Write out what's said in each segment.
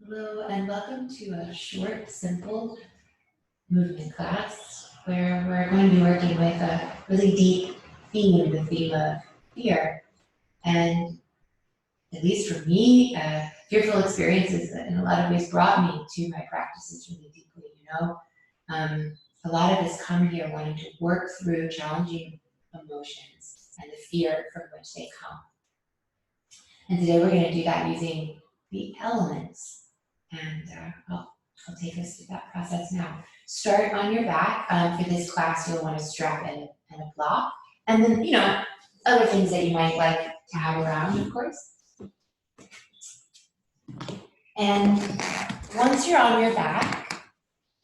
Hello, and welcome to a short, simple movement class where we're going to be working with a really deep theme, the theme of fear. And at least for me, fearful experiences that in a lot of ways brought me to my practices really deeply. A lot of us come here wanting to work through challenging emotions and the fear from which they come. And today we're going to do that using the elements. And I'll take us through that process now. Start on your back. For this class, you'll want to strap in and a block. And then, other things that you might like to have around, of course. And once you're on your back,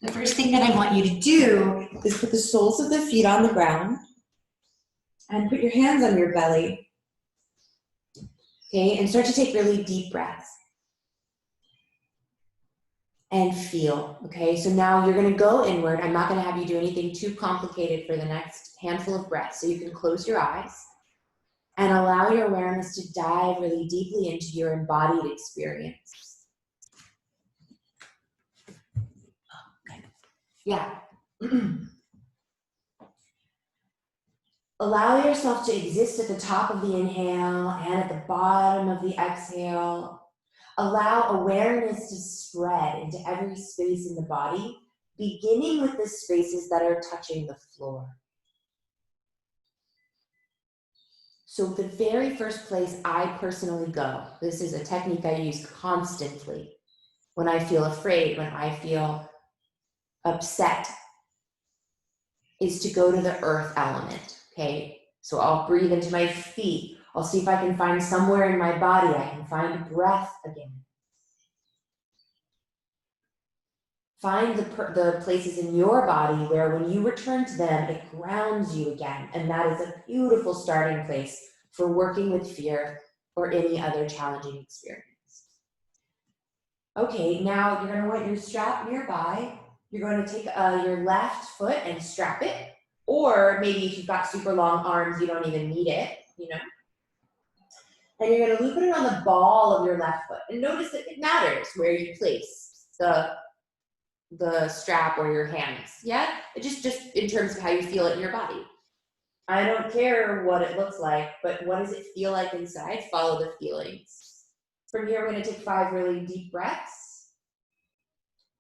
the first thing that I want you to do is put the soles of the feet on the ground and put your hands on your belly. Okay, and start to take really deep breaths. And feel, okay? So now you're gonna go inward. I'm not gonna have you do anything too complicated for the next handful of breaths. So you can close your eyes and allow your awareness to dive really deeply into your embodied experience. Okay. Yeah. Allow yourself to exist at the top of the inhale and at the bottom of the exhale. Allow awareness to spread into every space in the body, beginning with the spaces that are touching the floor. So the very first place I personally go, this is a technique I use constantly when I feel afraid, when I feel upset, is to go to the earth element, okay? So I'll breathe into my feet. I'll see if I can find somewhere in my body I can find breath again. Find the places in your body where when you return to them, it grounds you again. And that is a beautiful starting place for working with fear or any other challenging experience. Okay, now you're gonna want your strap nearby. You're going to take your left foot and strap it. Or maybe if you've got super long arms, you don't even need it. And you're gonna loop it on the ball of your left foot. And notice that it matters where you place the strap or your hands, yeah? Just in terms of how you feel it in your body. I don't care what it looks like, but what does it feel like inside? Follow the feelings. From here, we're gonna take 5 really deep breaths.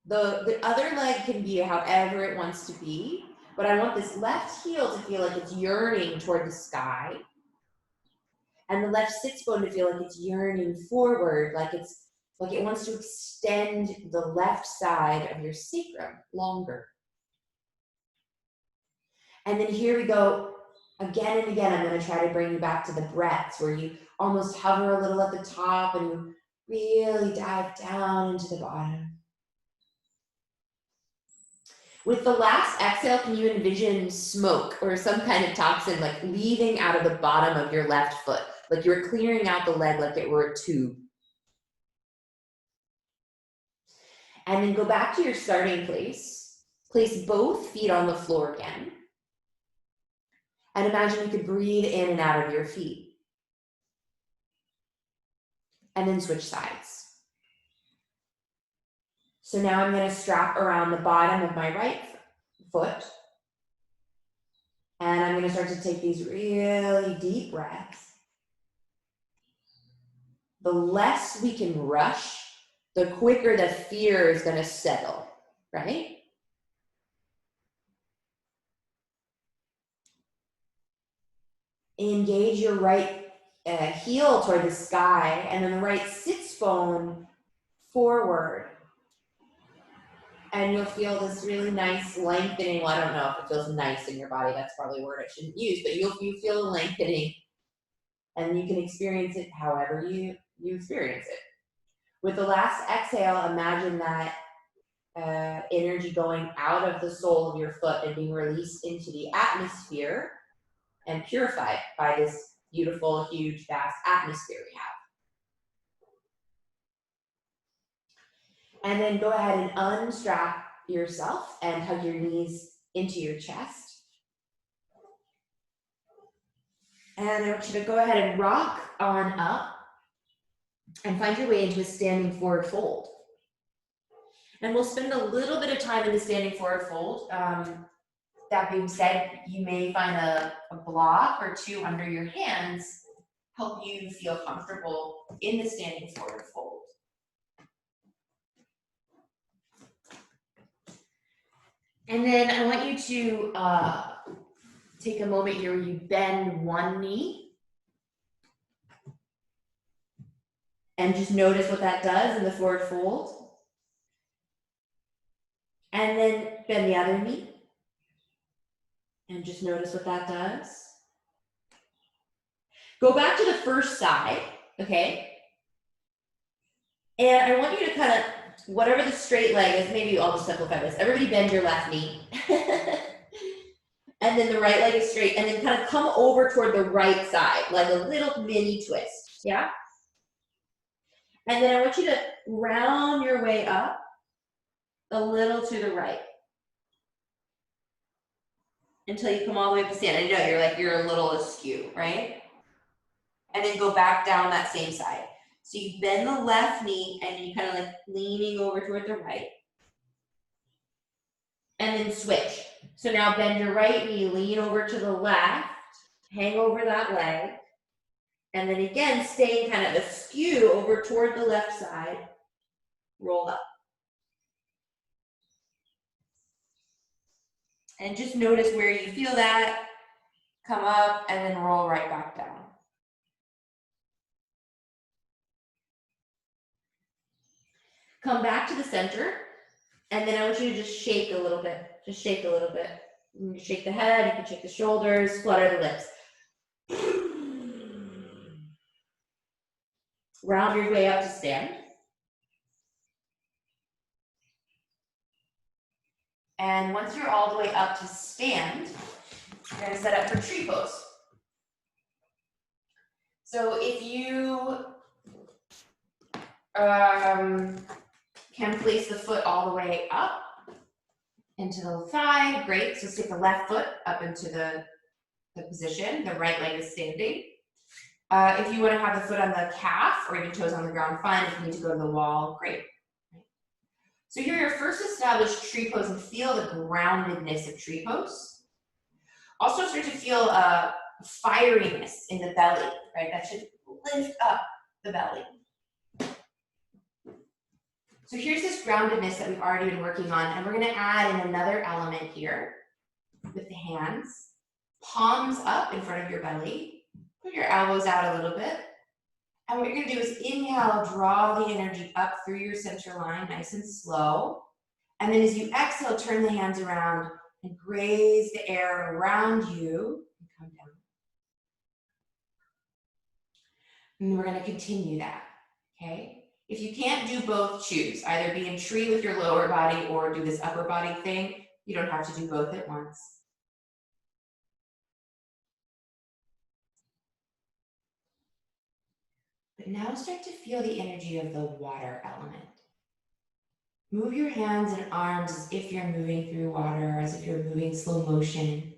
The other leg can be however it wants to be, but I want this left heel to feel like it's yearning toward the sky. And the left sits bone to feel like it's yearning forward, like it wants to extend the left side of your sacrum longer. And then here we go, again and again, I'm gonna try to bring you back to the breaths where you almost hover a little at the top and you really dive down into the bottom. With the last exhale, can you envision smoke or some kind of toxin like leaving out of the bottom of your left foot? Like you're clearing out the leg like it were a tube. And then go back to your starting place. Place both feet on the floor again. And imagine you could breathe in and out of your feet. And then switch sides. So now I'm going to strap around the bottom of my right foot. And I'm going to start to take these really deep breaths. The less we can rush, the quicker the fear is going to settle, right? Engage your right heel toward the sky and then the right sits bone forward. And you'll feel this really nice lengthening. Well, I don't know if it feels nice in your body. That's probably a word I shouldn't use, but you feel lengthening and you can experience it however you experience it. With the last exhale, imagine that energy going out of the sole of your foot and being released into the atmosphere and purified by this beautiful, huge, vast atmosphere we have. And then go ahead and unstrap yourself and hug your knees into your chest. And I want you to go ahead and rock on up and find your way into a standing forward fold. And we'll spend a little bit of time in the standing forward fold. That being said, you may find a block or two under your hands help you feel comfortable in the standing forward fold. And then I want you to take a moment here where you bend one knee. And just notice what that does in the forward fold. And then bend the other knee. And just notice what that does. Go back to the first side, okay? And I want you to kind of, whatever the straight leg is, maybe I'll just simplify this. Everybody bend your left knee. And then the right leg is straight. And then kind of come over toward the right side, like a little mini twist, yeah? And then I want you to round your way up a little to the right. Until you come all the way up to stand. I know you're a little askew, right? And then go back down that same side. So you bend the left knee and you kind of like leaning over toward the right. And then switch. So now bend your right knee, lean over to the left, hang over that leg. And then again, staying kind of askew over toward the left side, roll up. And just notice where you feel that, come up, and then roll right back down. Come back to the center, and then I want you to just shake a little bit. Just shake a little bit. You can shake the head, you can shake the shoulders, flutter the lips. Round your way up to stand. And once you're all the way up to stand, you're going to set up for tree pose. So if you can place the foot all the way up into the thigh, great. So stick the left foot up into the position, the right leg is standing. If you want to have the foot on the calf or even toes on the ground, fine. If you need to go to the wall, great. So here, your first established tree pose, and feel the groundedness of tree pose. Also start to feel a fieriness in the belly, right? That should lift up the belly. So here's this groundedness that we've already been working on, and we're going to add in another element here with the hands. Palms up in front of your belly. Put your elbows out a little bit. And what you're going to do is inhale, draw the energy up through your center line, nice and slow. And then as you exhale, turn the hands around and graze the air around you and come down. And we're going to continue that, okay? If you can't do both, choose. Either be in tree with your lower body or do this upper body thing. You don't have to do both at once. But now start to feel the energy of the water element. Move your hands and arms as if you're moving through water, as if you're moving slow motion.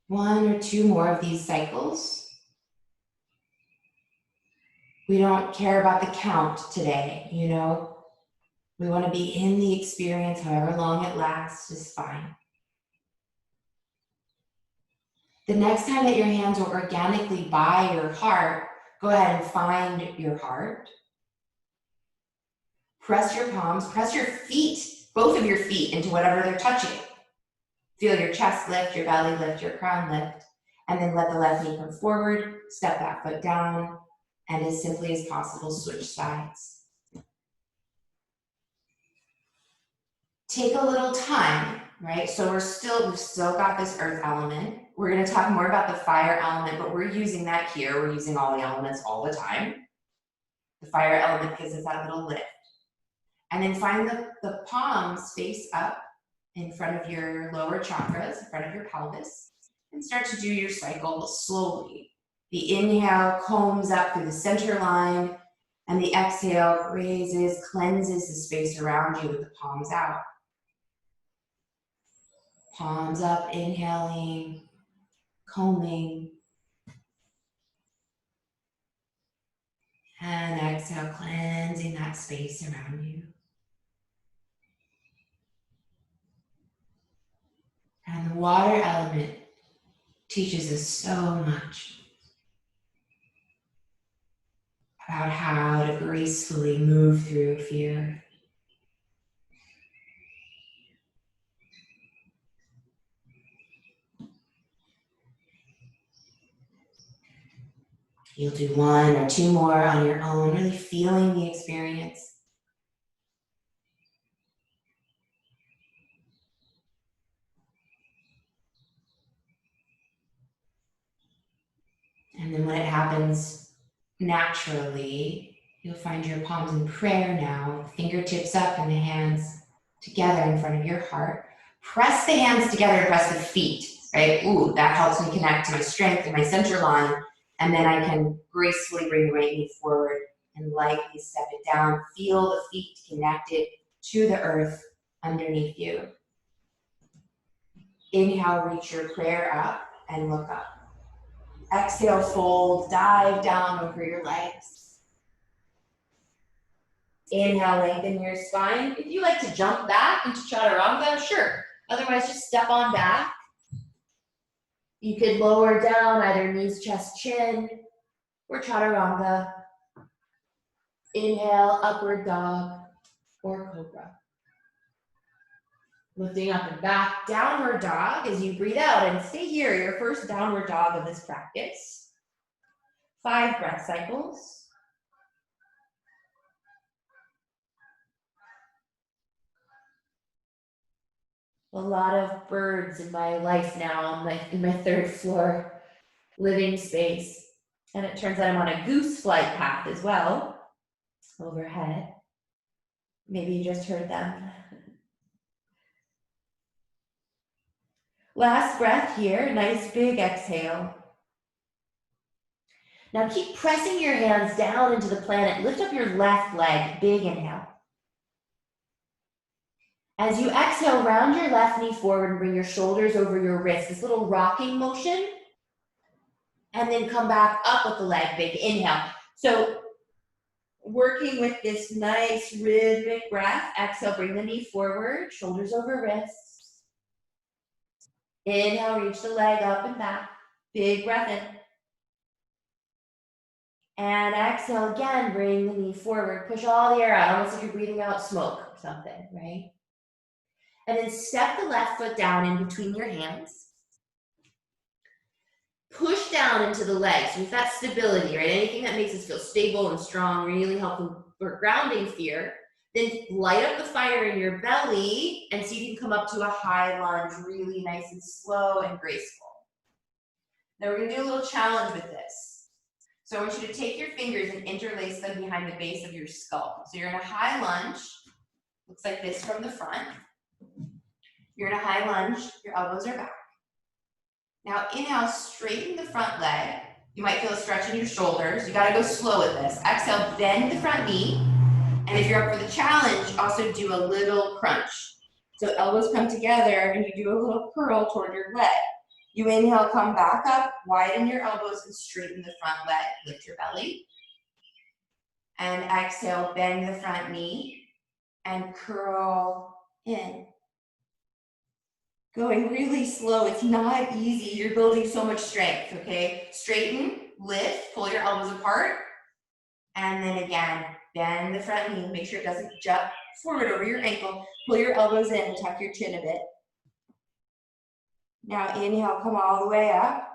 One or two more of these cycles. We don't care about the count today, you know. We want to be in the experience, however long it lasts is fine. The next time that your hands are organically by your heart, go ahead and find your heart. Press your palms, press your feet, both of your feet into whatever they're touching. Feel your chest lift, your belly lift, your crown lift, and then let the left knee come forward, step that foot down, and as simply as possible, switch sides. Take a little time, right? So we've still got this earth element. We're going to talk more about the fire element, but we're using that here. We're using all the elements all the time. The fire element gives us that little lift. And then find the palms face up in front of your lower chakras, in front of your pelvis, and start to do your cycle slowly. The inhale combs up through the center line, and the exhale raises, cleanses the space around you with the palms out. Palms up, inhaling, combing. And exhale, cleansing that space around you. And the water element teaches us so much about how to gracefully move through fear. You'll do one or two more on your own, really feeling the experience. And then when it happens naturally, you'll find your palms in prayer now, fingertips up and the hands together in front of your heart. Press the hands together and press the feet, right? Ooh, that helps me connect to my strength and my center line. And then I can gracefully bring the right knee forward and lightly step it down. Feel the feet connected to the earth underneath you. Inhale, reach your prayer up and look up. Exhale, fold, dive down over your legs. Inhale, lengthen your spine. If you like to jump back into chaturanga, sure. Otherwise, just step on back. You could lower down either knees, chest, chin, or chaturanga. Inhale, upward dog, or cobra. Lifting up and back, downward dog as you breathe out and stay here, your first downward dog of this practice. 5 breath cycles. A lot of birds in my life now, in my 3rd floor living space. And it turns out I'm on a goose flight path as well, overhead. Maybe you just heard them. Last breath here, nice big exhale. Now keep pressing your hands down into the planet. Lift up your left leg, big inhale. As you exhale, round your left knee forward and bring your shoulders over your wrists, this little rocking motion. And then come back up with the leg, big inhale. So working with this nice rhythmic breath, exhale, bring the knee forward, shoulders over wrists. Inhale, reach the leg up and back, big breath in. And exhale again, bring the knee forward, push all the air out, almost like you're breathing out smoke or something, right? And then step the left foot down in between your hands. Push down into the legs with that stability, right? Anything that makes us feel stable and strong, really helpful for grounding fear. Then light up the fire in your belly and see if you can come up to a high lunge, really nice and slow and graceful. Now we're gonna do a little challenge with this. So I want you to take your fingers and interlace them behind the base of your skull. So you're in a high lunge, looks like this from the front. You're in a high lunge, your elbows are back. Now inhale, straighten the front leg. You might feel a stretch in your shoulders. You gotta go slow with this. Exhale, bend the front knee. And if you're up for the challenge, also do a little crunch. So elbows come together and you do a little curl toward your leg. You inhale, come back up, widen your elbows and straighten the front leg. Lift your belly. And exhale, bend the front knee and curl in. Going really slow, it's not easy. You're building so much strength, okay? Straighten, lift, pull your elbows apart. And then again, bend the front knee. Make sure it doesn't jump forward over your ankle. Pull your elbows in and tuck your chin a bit. Now inhale, come all the way up.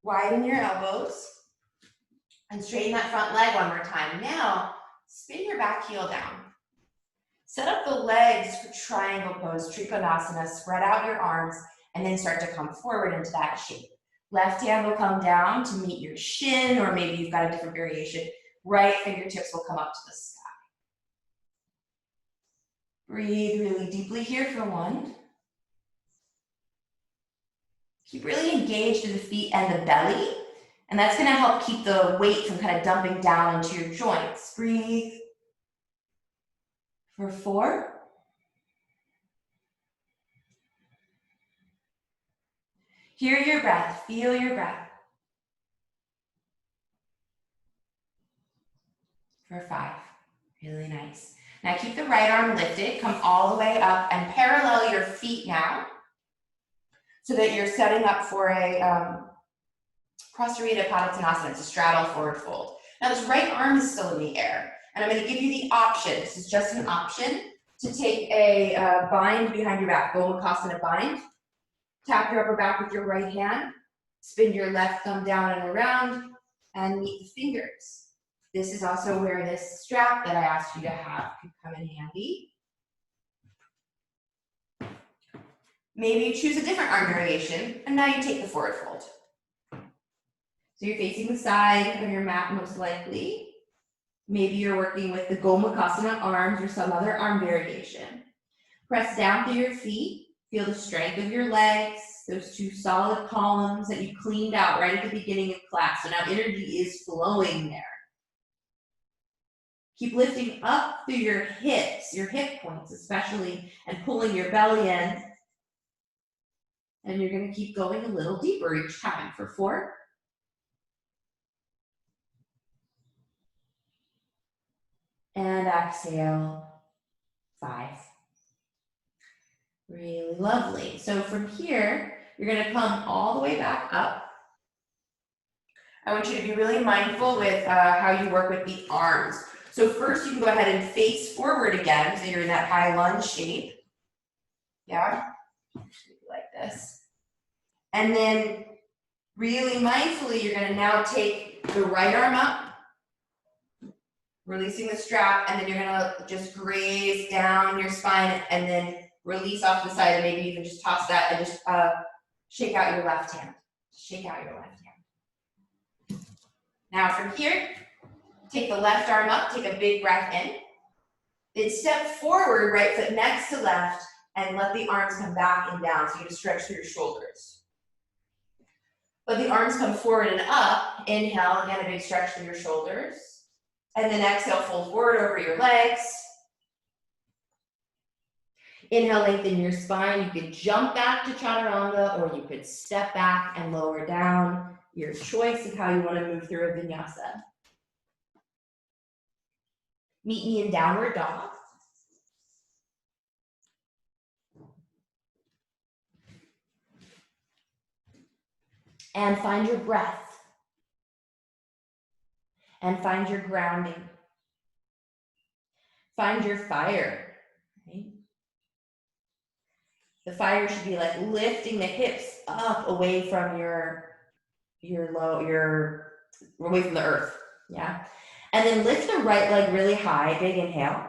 Widen your elbows. And straighten that front leg one more time. Now, spin your back heel down. Set up the legs for triangle pose, Trikonasana. Spread out your arms and then start to come forward into that shape. Left hand will come down to meet your shin, or maybe you've got a different variation. Right fingertips will come up to the sky. Breathe really deeply here for 1. Keep really engaged in the feet and the belly, and that's gonna help keep the weight from kind of dumping down into your joints. Breathe for 4. Hear your breath, feel your breath. for 5. Really nice. Now keep the right arm lifted, come all the way up and parallel your feet now so that you're setting up for a Prasarita Padottanasana. It's a straddle forward fold. Now this right arm is still in the air, and I'm going to give you the option, this is just an option, to take a bind behind your back, Gomukhasana bind. Tap your upper back with your right hand, spin your left thumb down and around, and meet the fingers. This is also where this strap that I asked you to have could come in handy. Maybe you choose a different arm variation, and now you take the forward fold. So you're facing the side of your mat most likely. Maybe you're working with the Gomukhasana arms or some other arm variation. Press down through your feet. Feel the strength of your legs, those 2 solid columns that you cleaned out right at the beginning of class. So now energy is flowing there. Keep lifting up through your hips, your hip points especially, and pulling your belly in. And you're going to keep going a little deeper each time for 4. And exhale, 5. Really lovely. So from here, you're going to come all the way back up. I want you to be really mindful with how you work with the arms. So first you can go ahead and face forward again, so you're in that high lunge shape. Yeah, like this. And then really mindfully, you're going to now take the right arm up, releasing the strap, and then you're going to just graze down your spine and then release off the side, and maybe even just toss that and just shake out your left hand. Shake out your left hand. Now from here, take the left arm up, take a big breath in. Then step forward, right foot next to left, and let the arms come back and down so you can stretch through your shoulders. Let the arms come forward and up. Inhale, again, a big stretch through your shoulders. And then exhale, fold forward over your legs. Inhale, lengthen your spine. You could jump back to chaturanga, or you could step back and lower down. Your choice of how you want to move through a vinyasa. Meet me in downward dog. And find your breath. And find your grounding. Find your fire. Right? The fire should be like lifting the hips up away from away from the earth. Yeah. And then lift the right leg really high, big inhale.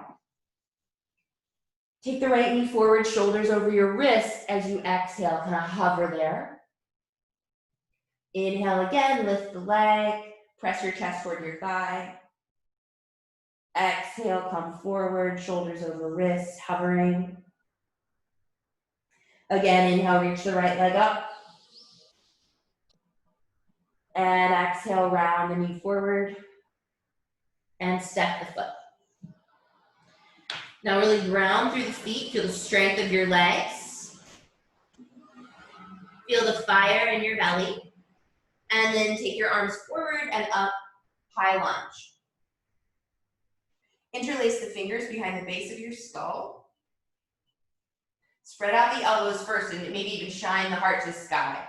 Take the right knee forward, shoulders over your wrists as you exhale, kind of hover there. Inhale again, lift the leg, press your chest toward your thigh. Exhale, come forward, shoulders over wrists, hovering. Again, inhale, reach the right leg up. And exhale, round the knee forward. And step the foot. Now really ground through the feet, feel the strength of your legs. Feel the fire in your belly. And then take your arms forward and up, high lunge. Interlace the fingers behind the base of your skull. Spread out the elbows first and maybe even shine the heart to the sky.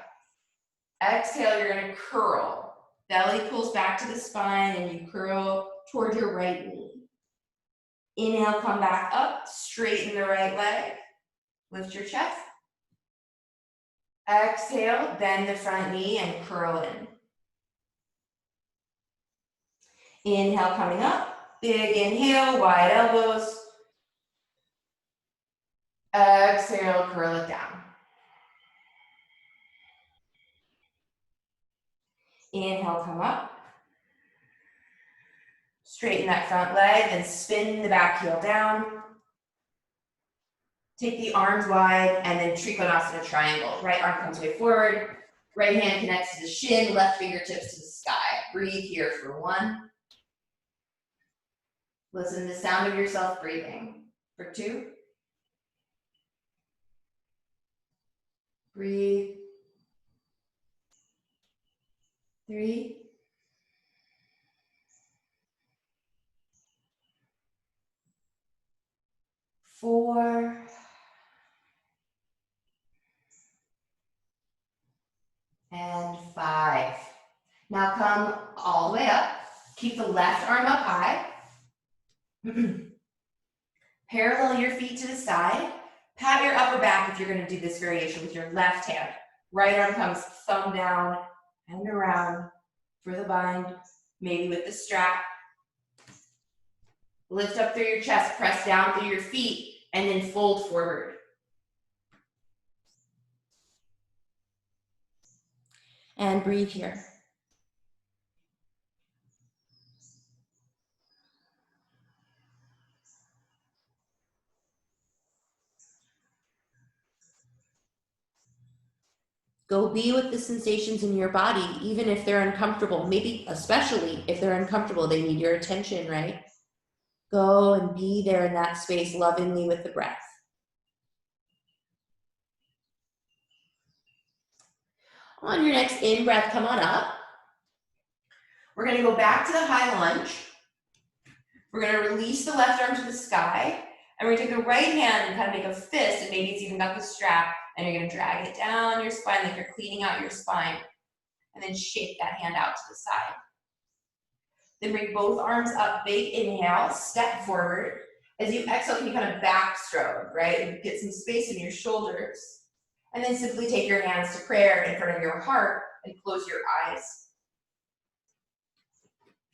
Exhale, you're going to curl. Belly pulls back to the spine and you curl toward your right knee. Inhale, come back up, straighten the right leg. Lift your chest. Exhale, bend the front knee and curl in. Inhale, coming up. Big inhale, wide elbows. Exhale, curl it down. Inhale, come up. Straighten that front leg, then spin the back heel down. Take the arms wide and then Trikonasana triangle. Right arm comes way forward. Right hand connects to the shin, left fingertips to the sky. Breathe here for 1. Listen to the sound of yourself breathing. For 2. Breathe. 3. 4, and 5. Now come all the way up. Keep the left arm up high. Parallel your feet to the side. Pat your upper back if you're going to do this variation with your left hand. Right arm comes thumb down and around for the bind, maybe with the strap. Lift up through your chest, press down through your feet, and then fold forward. And breathe here. Go be with the sensations in your body, even if they're uncomfortable. Maybe, especially if they're uncomfortable, they need your attention, right? Go and be there in that space lovingly with the breath. On your next in-breath, come on up. We're going to go back to the high lunge. We're going to release the left arm to the sky, and we're going to take the right hand and kind of make a fist, and maybe it's even got the strap, and you're going to drag it down your spine like you're cleaning out your spine, and then shake that hand out to the side. Then bring both arms up, big inhale, step forward. As you exhale, can you kind of backstroke, right? And get some space in your shoulders. And then simply take your hands to prayer in front of your heart and close your eyes.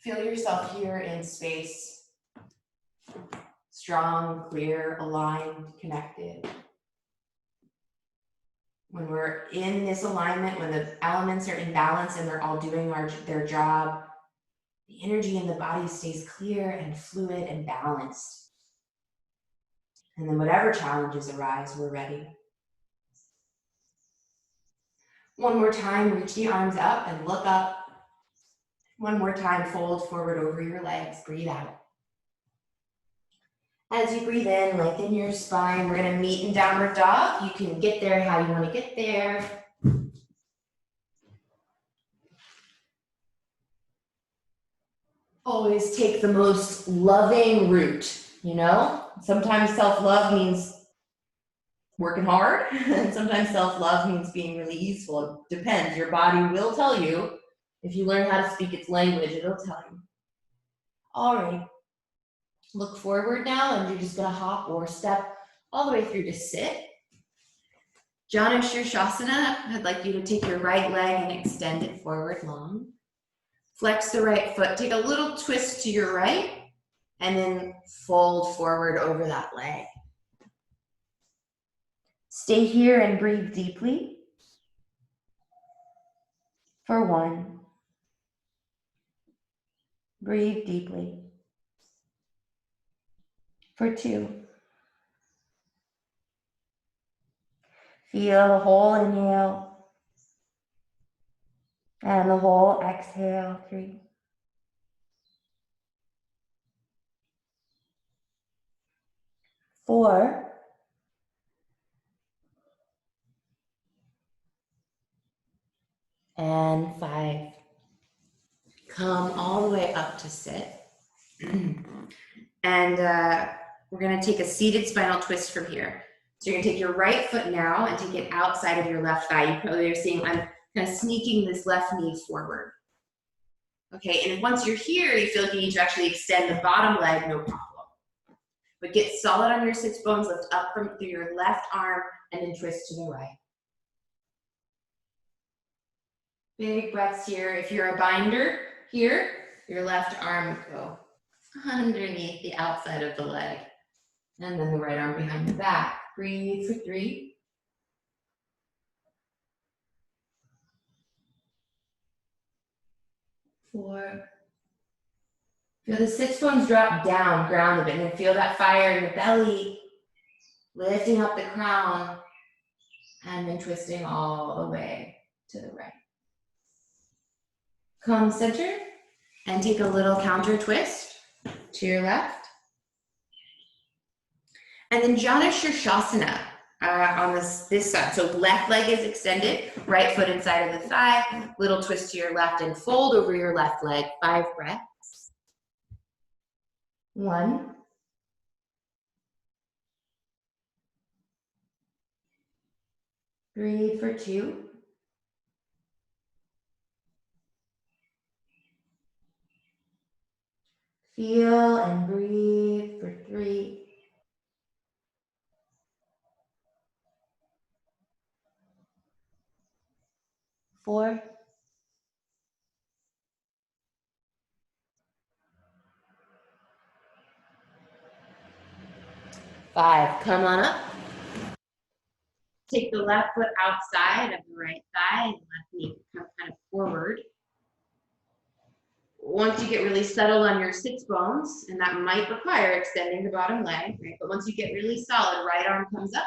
Feel yourself here in space. Strong, clear, aligned, connected. When we're in this alignment, when the elements are in balance and they're all doing their job, the energy in the body stays clear and fluid and balanced. And then whatever challenges arise, we're ready. One more time, reach the arms up and look up. One more time, fold forward over your legs, breathe out. As you breathe in, lengthen your spine. We're gonna meet in downward dog. You can get there how you wanna get there. Always take the most loving route, you know? Sometimes self-love means working hard, and sometimes self-love means being really useful. It depends. Your body will tell you. If you learn how to speak its language, it'll tell you. All right. Look forward now, and you're just gonna hop or step all the way through to sit. Janu Shirshasana, I'd like you to take your right leg and extend it forward long. Flex the right foot, take a little twist to your right, and then fold forward over that leg. Stay here and breathe deeply. For 1. Breathe deeply. For 2. Feel the whole inhale and the whole exhale. 3. 4. And 5. Come all the way up to sit. And we're gonna take a seated spinal twist from here. So you're gonna take your right foot now and take it outside of your left thigh. You probably are seeing I'm kind of sneaking this left knee forward. Okay, and once you're here, you feel like you need to actually extend the bottom leg, no problem. But get solid on your sits bones, lift up through your left arm, and then twist to the right. Big breaths here. If you're a binder here, your left arm would go underneath the outside of the leg. And then the right arm behind the back. Breathe for 3. 4. Feel the sits bones drop down, ground a bit, and then feel that fire in the belly, lifting up the crown, and then twisting all the way to the right. Come center, and take a little counter twist to your left. And then Janu Shirshasana on this side. So left leg is extended, right foot inside of the thigh, little twist to your left and fold over your left leg. 5 breaths. 1. Breathe for 2. Feel and breathe for 3. 4. 5. Come on up. Take the left foot outside of the right thigh and left knee come kind of forward. Once you get really settled on your sits bones, and that might require extending the bottom leg, right? But once you get really solid, right arm comes up,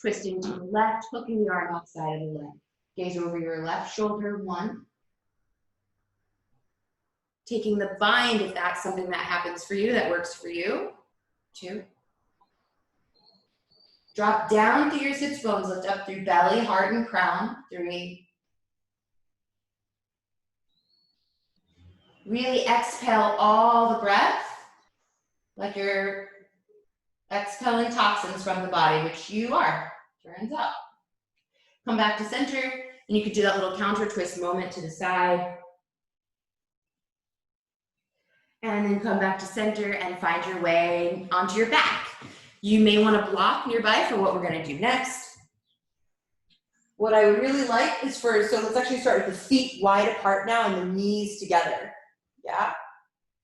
twisting to the left, hooking the arm outside of the leg. Gaze over your left shoulder, 1. Taking the bind if that's something that happens for you, that works for you, 2. Drop down through your sits bones, lift up through belly, heart, and crown, 3. Really exhale all the breath, like you're exhaling toxins from the body, which you are, turns out. Come back to center, and you could do that little counter twist moment to the side. And then come back to center and find your way onto your back. You may want to block nearby for what we're going to do next. What I would really like is so let's actually start with the feet wide apart now and the knees together. Yeah?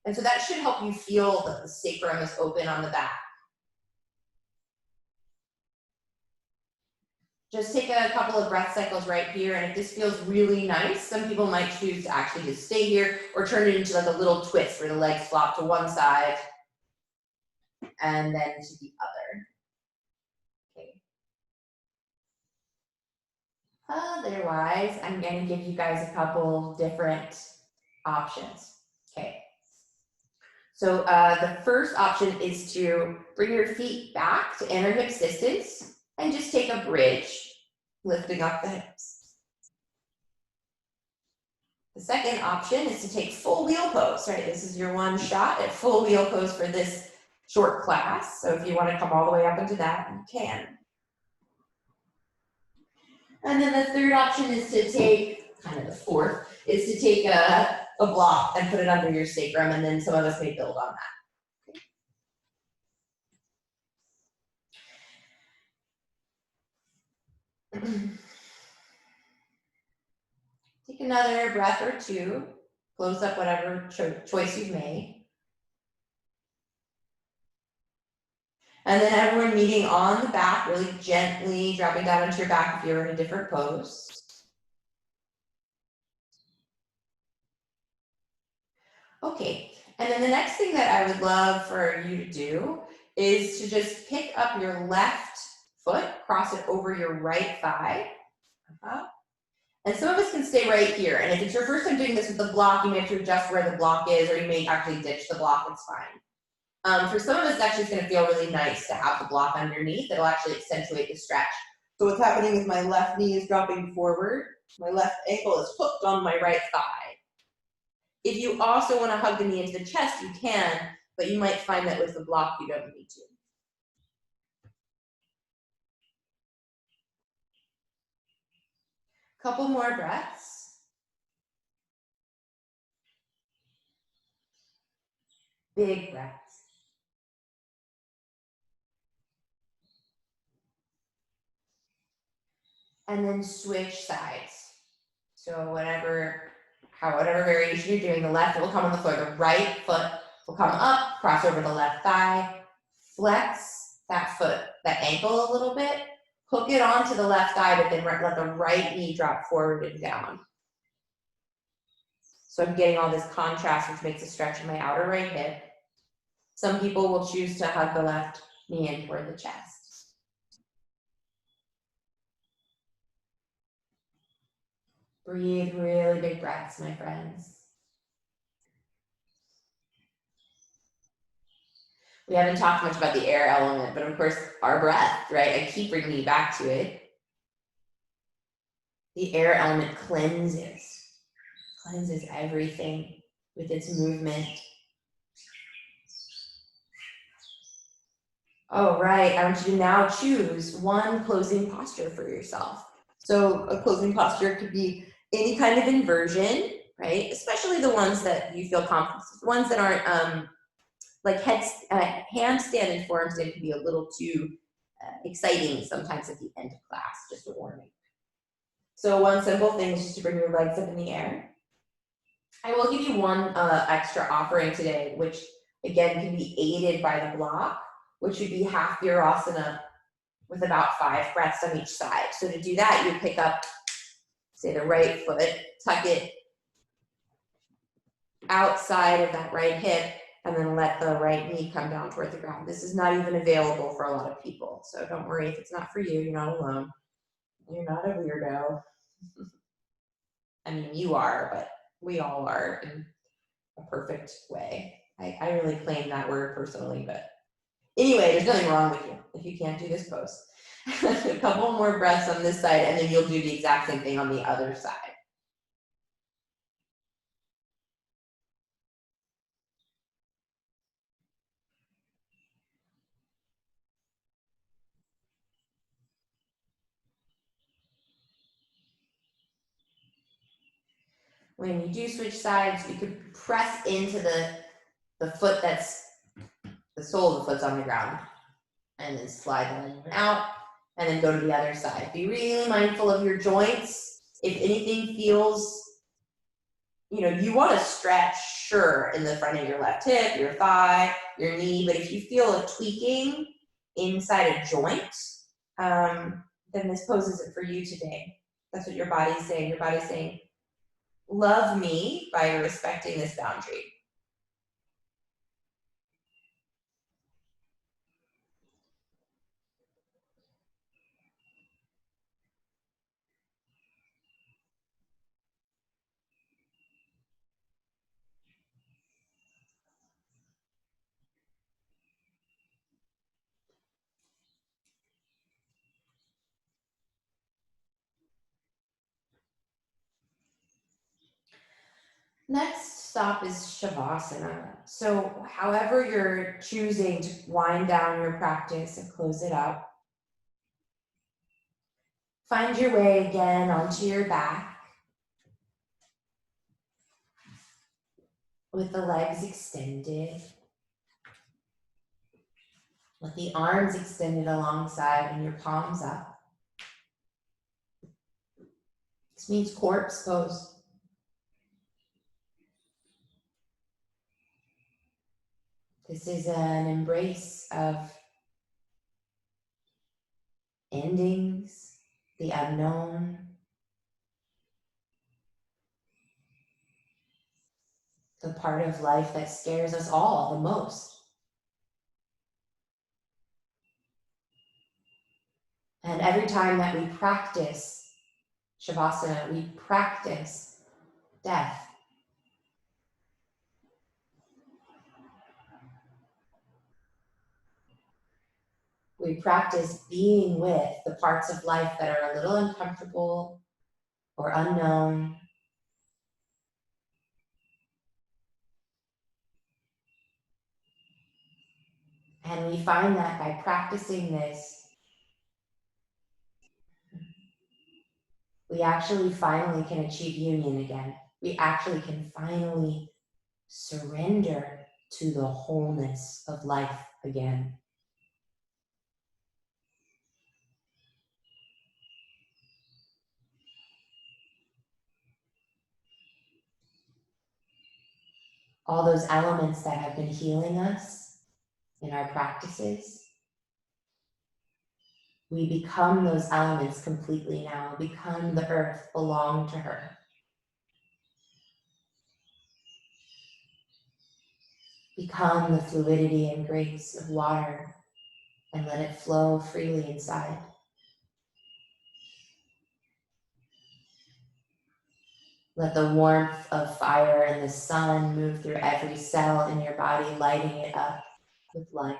And so that should help you feel that the sacrum is open on the back. Just take a couple of breath cycles right here, and if this feels really nice, some people might choose to actually just stay here or turn it into like a little twist where the legs flop to one side and then to the other. Okay. Otherwise, I'm going to give you guys a couple different options. Okay. So the first option is to bring your feet back to inner hips distance and just take a bridge, lifting up the hips. The second option is to take full wheel pose, right? This is your one shot at full wheel pose for this short class. So if you want to come all the way up into that, you can. And then the third option is to take, kind of the fourth, is to take a block and put it under your sacrum, and then some of us may build on that. Take another breath or 2, close up whatever choice you've made. And then everyone meeting on the back, really gently dropping down into your back if you're in a different pose. Okay, and then the next thing that I would love for you to do is to just pick up your left foot, cross it over your right thigh. And some of us can stay right here. And if it's your first time doing this with the block, you may have to adjust where the block is, or you may actually ditch the block, it's fine. For some of us, actually, it's going to feel really nice to have the block underneath. It'll actually accentuate the stretch. So what's happening is my left knee is dropping forward. My left ankle is hooked on my right thigh. If you also want to hug the knee into the chest, you can, but you might find that with the block, you don't need to. Couple more breaths. Big breaths. And then switch sides. So whatever variation you're doing, the left will come on the floor, the right foot will come up, cross over the left thigh, flex that foot, that ankle a little bit, hook it onto the left thigh, but then let the right knee drop forward and down. So I'm getting all this contrast, which makes a stretch in my outer right hip. Some people will choose to hug the left knee in toward the chest. Breathe really big breaths, my friends. We haven't talked much about the air element, but of course, our breath, right? I keep bringing you back to it. The air element cleanses everything with its movement. All right, I want you to now choose one closing posture for yourself. So a closing posture could be any kind of inversion, right? Especially the ones that you feel confident, ones that aren't like handstand and forearm-stand can be a little too exciting sometimes at the end of class, just a warning. So one simple thing is just to bring your legs up in the air. I will give you one extra offering today, which again can be aided by the block, which would be half virasana with about 5 breaths on each side. So to do that, you pick up, say, the right foot, tuck it outside of that right hip, and then let the right knee come down toward the ground. This is not even available for a lot of people, so don't worry if it's not for you. You're not alone. You're not a weirdo. I mean, you are, but we all are in a perfect way. I really claim that word personally, but anyway, there's nothing wrong with you if you can't do this pose. A couple more breaths on this side, and then you'll do the exact same thing on the other side. When you do switch sides, you could press into the foot that's, the sole of the foot's on the ground, and then slide the leg out, and then go to the other side. Be really mindful of your joints. If anything feels, you want to stretch, sure, in the front of your left hip, your thigh, your knee, but if you feel a tweaking inside a joint, then this pose isn't for you today. That's what your body's saying. Your body's saying, love me by respecting this boundary. Next stop is Shavasana. So however you're choosing to wind down your practice and close it up, find your way again onto your back with the legs extended, with the arms extended alongside and your palms up. This means corpse pose. This is an embrace of endings, the unknown, the part of life that scares us all the most. And every time that we practice Shavasana, we practice death. We practice being with the parts of life that are a little uncomfortable or unknown. And we find that by practicing this, we actually finally can achieve union again. We actually can finally surrender to the wholeness of life again. All those elements that have been healing us in our practices, we become those elements completely now, become the earth, belong to her. Become the fluidity and grace of water and let it flow freely inside. Let the warmth of fire and the sun move through every cell in your body, lighting it up with life.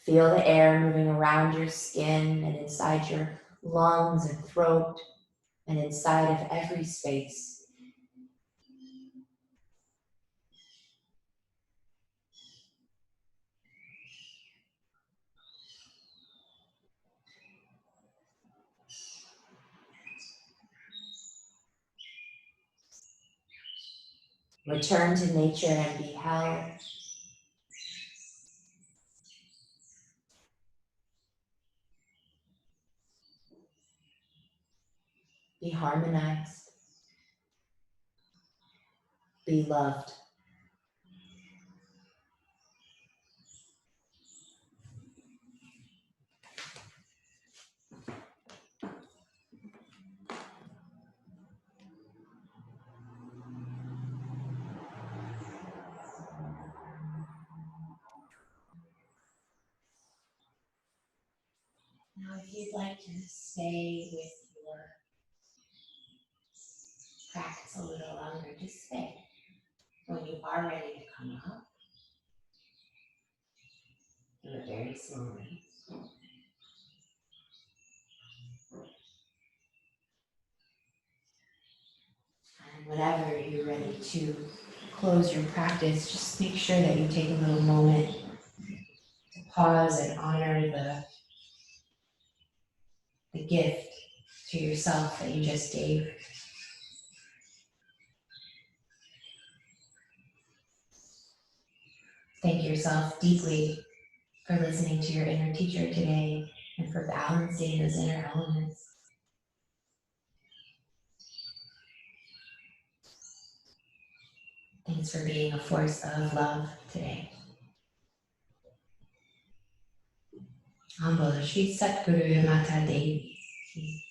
Feel the air moving around your skin and inside your lungs and throat and inside of every space. Return to nature and be held. Be harmonized. Be loved. Now, if you'd like to stay with your practice a little longer, just stay. When you are ready to come up, do it very slowly. And whenever you're ready to close your practice, just make sure that you take a little moment to pause and honor the gift to yourself that you just gave. Thank yourself deeply for listening to your inner teacher today and for balancing those inner elements. Thanks for being a force of love today. Om Bolo Shri Satguru Mata Devi.